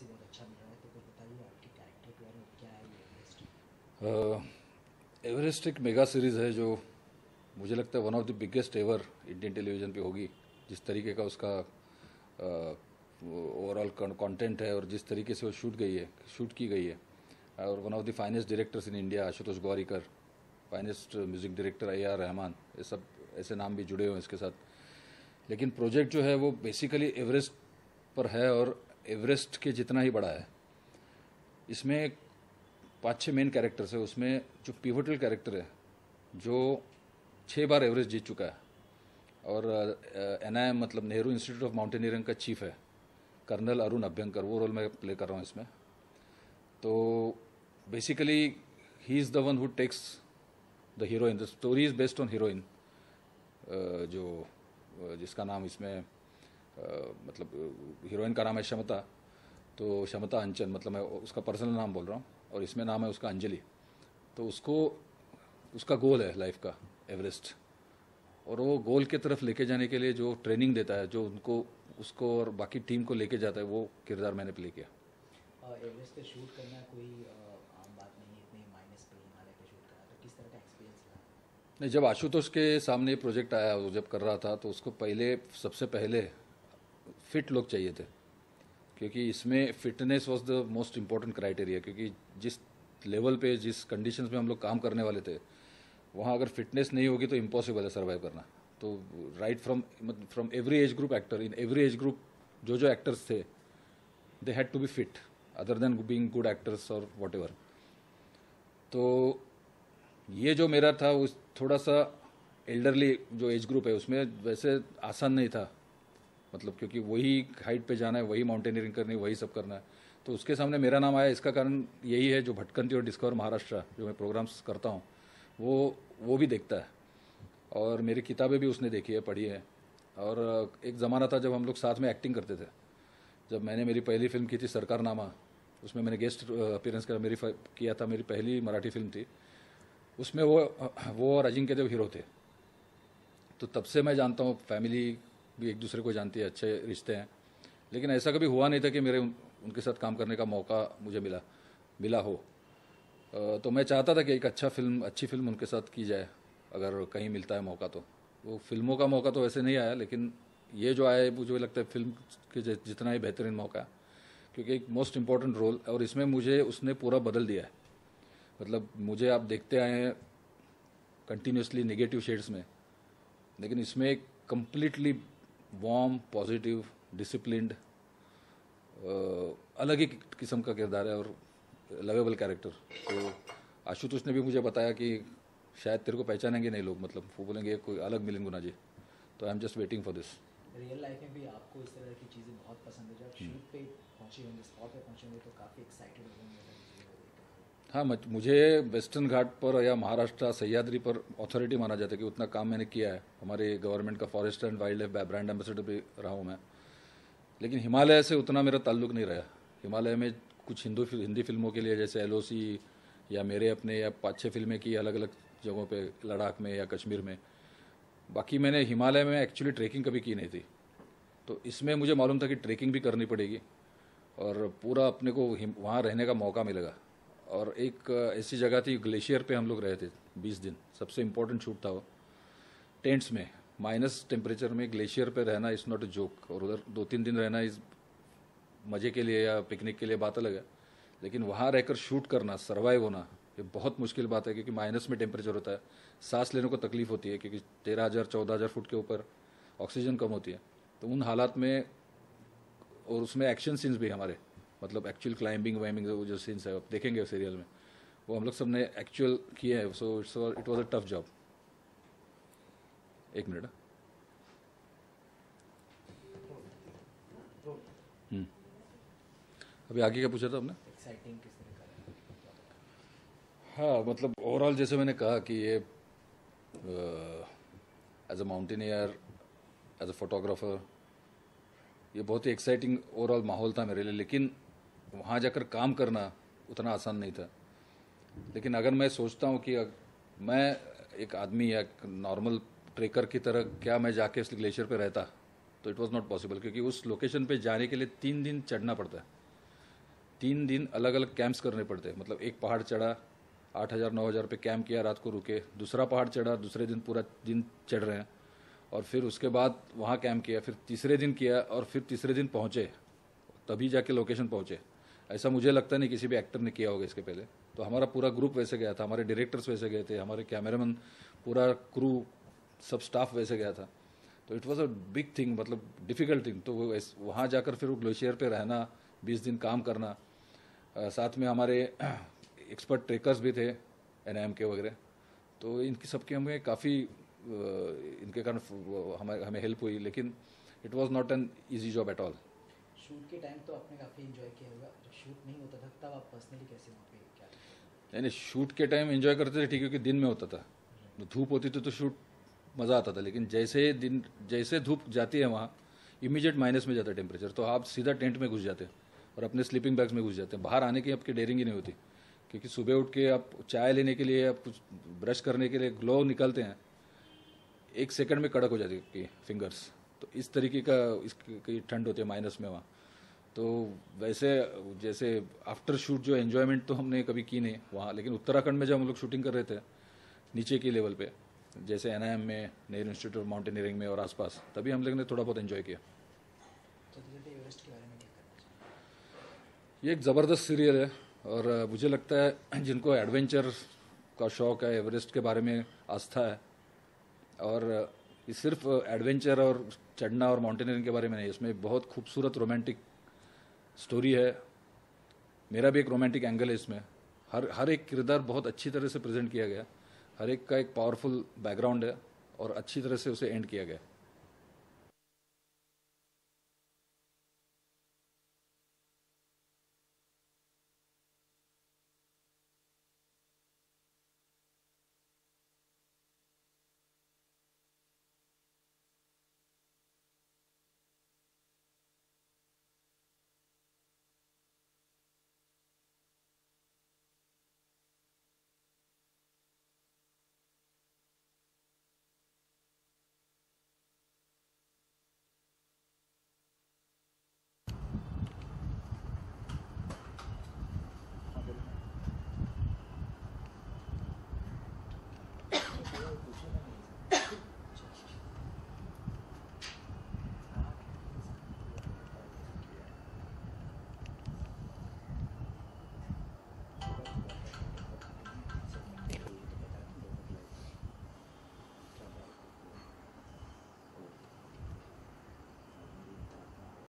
भी बहुत अच्छा मिल रहा है, तो कुछ बताइए आपके कैरेक्टर के बारे में, क्या है ये एवरेस्ट? एवरेस्ट एक मेगा सीरीज़ है जो मुझे लगता है one of the biggest ever Indian television पे होगी। जिस तरीके का उसका ओवरऑल कंटेंट है और जिस तरीके से वो शूट की गई है, और one of the finest directors in India Ashutosh Gowariker, finest music director A R Rahman, ये सब ऐसे नाम भी जुड़े हुए हैं इसके साथ। लेकिन प्रोजेक्ट जो है वो बेसिकली एवरेस्ट पर है, और एवरेस्ट के जितना ही बड़ा है। इसमें 5-6 मेन कैरेक्टर्स है। उसमें जो पिवटल कैरेक्टर है, जो 6 बार एवरेस्ट जीत चुका है, और NIM मतलब नेहरू इंस्टीट्यूट ऑफ माउंटेनियरिंग का चीफ है, कर्नल अरुण अभ्यंकर, वो रोल मैं प्ले कर रहा हूँ इसमें। तो basically he is the one who takes the heroine. The story is based on heroine, जो जिसका नाम इसमें मतलब हीरोइन का नाम है क्षमता। तो क्षमता अंचल, मतलब मैं उसका पर्सनल नाम बोल रहा हूँ, और इसमें नाम है उसका अंजलि। तो उसका गोल है लाइफ का एवरेस्ट, और वो गोल के तरफ लेके जाने के लिए जो ट्रेनिंग देता है, जो उसको और बाकी टीम को लेके जाता है, वो किरदार मैंने प्ले किया। एवरेस्ट पे शूट करना कोई आम बात नहीं है, इतने माइनस पे हिमालय पे शूट करना, तो किस तरह का एक्सपीरियंस रहा? नहीं, जब आशुतोष के सामने ये प्रोजेक्ट आया, वो जब कर रहा था, तो उसको सबसे पहले फिट लोग चाहिए थे, क्योंकि इसमें fitness was the most important criteria. क्योंकि जिस लेवल पे, जिस कंडीशंस में हम लोग काम करने वाले थे, वहाँ अगर फिटनेस नहीं होगी तो इम्पॉसिबल है सर्वाइव करना। तो right from every age group actor, in every age group जो एक्टर्स थे, they had to be fit, other than being good actors और वॉट एवर। तो ये जो मेरा था वो थोड़ा सा एल्डरली जो एज ग्रुप है, उसमें वैसे आसान नहीं था, मतलब क्योंकि वही हाइट पे जाना है, वही माउंटेनियरिंग करनी है, वही सब करना है। तो उसके सामने मेरा नाम आया, इसका कारण यही है, जो भटकंती और डिस्कवर महाराष्ट्र जो मैं प्रोग्राम्स करता हूँ, वो भी देखता है, और मेरी किताबें भी उसने देखी है, पढ़ी है। और एक ज़माना था जब हम लोग साथ में एक्टिंग करते थे। जब मैंने मेरी पहली फिल्म की थी सरकारनामा, उसमें मैंने गेस्ट अपीयरेंस किया था, मेरी पहली मराठी फिल्म थी। उसमें वो और अजिंक्य देव हीरो थे। तो तब से मैं जानता हूँ, फैमिली भी एक दूसरे को जानती है, अच्छे रिश्ते हैं। लेकिन ऐसा कभी हुआ नहीं था कि उनके साथ काम करने का मौका मुझे मिला हो। तो मैं चाहता था कि एक अच्छी फिल्म उनके साथ की जाए, अगर कहीं मिलता है मौका तो। वो फिल्मों का मौका तो वैसे नहीं आया, लेकिन ये जो आया है मुझे लगता है फिल्म के जितना ही बेहतरीन मौका है, क्योंकि एक मोस्ट इम्पॉर्टेंट रोल, और इसमें मुझे उसने पूरा बदल दिया है। मतलब मुझे आप देखते आए हैं कंटिन्यूसली नेगेटिव शेड्स में, लेकिन इसमें एक कम्प्लीटली वार्म, पॉजिटिव, डिसिप्लिन्ड, अलग ही किस्म का किरदार है, और लवेबल कैरेक्टर। तो आशुतोष ने भी मुझे बताया कि शायद तेरे को पहचानेंगे नहीं लोग, मतलब वो बोलेंगे कोई अलग मिलेंगे गुना जी। तो I am just waiting for this. Real life में भी आपको इस तरह की चीज़ें बहुत पसंद है, जब शूट पे पहुंचे होंगे, स्पॉट पे पहुंचे होंगे, तो काफ़ी एक्साइटेड हो होंगे सारी चीज़ों को देखकर? हाँ, मुझे वेस्टर्न घाट पर या महाराष्ट्र सह्याद्री पर अथॉरिटी माना जाता है, कि उतना काम मैंने किया है। हमारे गवर्नमेंट का forest and wild life brand ambassador भी रहा हूँ मैं। लेकिन हिमालय से उतना मेरा ताल्लुक नहीं रहा। हिमालय में कुछ हिंदी फिल्मों के लिए, जैसे LOC या मेरे अपने, या 5-6 फिल्में की अलग अलग जगहों पे, लद्दाख में या कश्मीर में। बाकी मैंने हिमालय में एक्चुअली ट्रैकिंग कभी की नहीं थी। तो इसमें मुझे मालूम था कि ट्रैकिंग भी करनी पड़ेगी, और पूरा अपने को वहाँ रहने का मौका मिलेगा। और एक ऐसी जगह थी, ग्लेशियर पे हम लोग रहे थे 20 दिन। सबसे इम्पोर्टेंट शूट था वो, टेंट्स में, माइनस टेम्परेचर में ग्लेशियर पे रहना इज़ नॉट अ जोक। और उधर 2-3 दिन रहना इस मज़े के लिए या पिकनिक के लिए बात अलग है, लेकिन वहाँ रहकर शूट करना, सर्वाइव होना, ये बहुत मुश्किल बात है, क्योंकि माइनस में टेम्परेचर होता है। सांस लेने को तकलीफ होती है, क्योंकि 13,000-14,000 फुट के ऊपर ऑक्सीजन कम होती है। तो उन हालात में, और उसमें एक्शन सीन्स भी हमारे, मतलब एक्चुअल क्लाइंबिंग वाइंबिंग वो जो सीन्स है, आप देखेंगे सीरियल में, वो हम लोग सब ने एक्चुअल किए हैं। So it was a tough job. एक मिनट। हम्म। अभी आगे क्या पूछा था आपने? एक्साइटिंग किस तरह का रहा? हाँ, मतलब ओवरऑल जैसे मैंने कहा कि ये as a mountaineer, as a photographer, ये बहुत ही एक्साइटिंग ओवरऑल माहौल था मेरे लिए। लेकिन वहाँ जाकर काम करना उतना आसान नहीं था। लेकिन अगर मैं सोचता हूँ कि मैं एक आदमी या नॉर्मल ट्रेकर की तरह क्या मैं जाके उस ग्लेशियर पे रहता, तो इट वाज नॉट पॉसिबल, क्योंकि उस लोकेशन पे जाने के लिए 3 दिन चढ़ना पड़ता है। 3 दिन अलग अलग कैंप्स करने पड़ते, मतलब एक पहाड़ चढ़ा 8,000-9,000 पे कैंप किया, रात को रुके, दूसरा पहाड़ चढ़ा, दूसरे दिन पूरा दिन चढ़ रहे हैं, और फिर उसके बाद वहाँ कैंप किया, फिर तीसरे दिन किया, और फिर तीसरे दिन पहुँचे, तभी जाके लोकेशन पहुँचे। ऐसा मुझे लगता नहीं किसी भी एक्टर ने किया होगा इसके पहले। तो हमारा पूरा ग्रुप वैसे गया था, हमारे डायरेक्टर्स वैसे गए थे, हमारे कैमरामैन, पूरा क्रू, सब स्टाफ वैसे गया था। तो it was a big thing, मतलब डिफ़िकल्ट थिंग। तो वहाँ जाकर फिर वो ग्लेशियर पे रहना, 20 दिन काम करना, साथ में हमारे एक्सपर्ट ट्रेकर्स भी थे NIM के वगैरह। तो इनकी सबकी हमें काफ़ी इनके कारण हमें हेल्प हुई, लेकिन it was not an easy job at all. Shoot के टाइम तो आपने काफ़ी एंजॉय किया होगा, जब शूट नहीं होता था तब आप पर्सनली कैसे वहाँ पे क्या करते नहीं, शूट के टाइम एंजॉय करते थे ठीक, क्योंकि दिन में होता था, धूप होती थी तो शूट मज़ा आता था, लेकिन जैसे धूप जाती है वहाँ इमीडिएट माइनस में जाता है टेम्परेचर, तो आप सीधा टेंट में घुस जाते हैं और अपने स्लीपिंग बैग्स में घुस जाते हैं। बाहर आने की आपकी डेयरिंग ही नहीं होती, क्योंकि सुबह उठ के आप चाय लेने के लिए, आप कुछ ब्रश करने के लिए ग्लो निकलते हैं, 1 सेकंड में कड़क हो जाती है फिंगर्स। तो इस तरीके का इसकी ठंड होती है माइनस में वहाँ। तो वैसे जैसे आफ्टर शूट जो एन्जॉयमेंट तो हमने कभी की नहीं वहाँ, लेकिन उत्तराखंड में जब हम लोग शूटिंग कर रहे थे नीचे की लेवल पे, जैसे NIM में, नेहरू इंस्टीट्यूट ऑफ माउंटेनियरिंग में और आसपास, तभी हम लोग ने थोड़ा बहुत एंजॉय किया। चलते एवरेस्ट के बारे में क्या करना चाहिए? ये एक ज़बरदस्त सीरियल है, और मुझे लगता है जिनको एडवेंचर का शौक़ है, एवरेस्ट के बारे में आस्था है, और ये सिर्फ एडवेंचर और चढ़ना और माउंटेनियरिंग के बारे में नहीं, इसमें बहुत खूबसूरत रोमांटिक स्टोरी है। मेरा भी एक रोमांटिक एंगल है इसमें। हर एक किरदार बहुत अच्छी तरह से प्रेजेंट किया गया, हर एक का एक पावरफुल बैकग्राउंड है और अच्छी तरह से उसे एंड किया गया।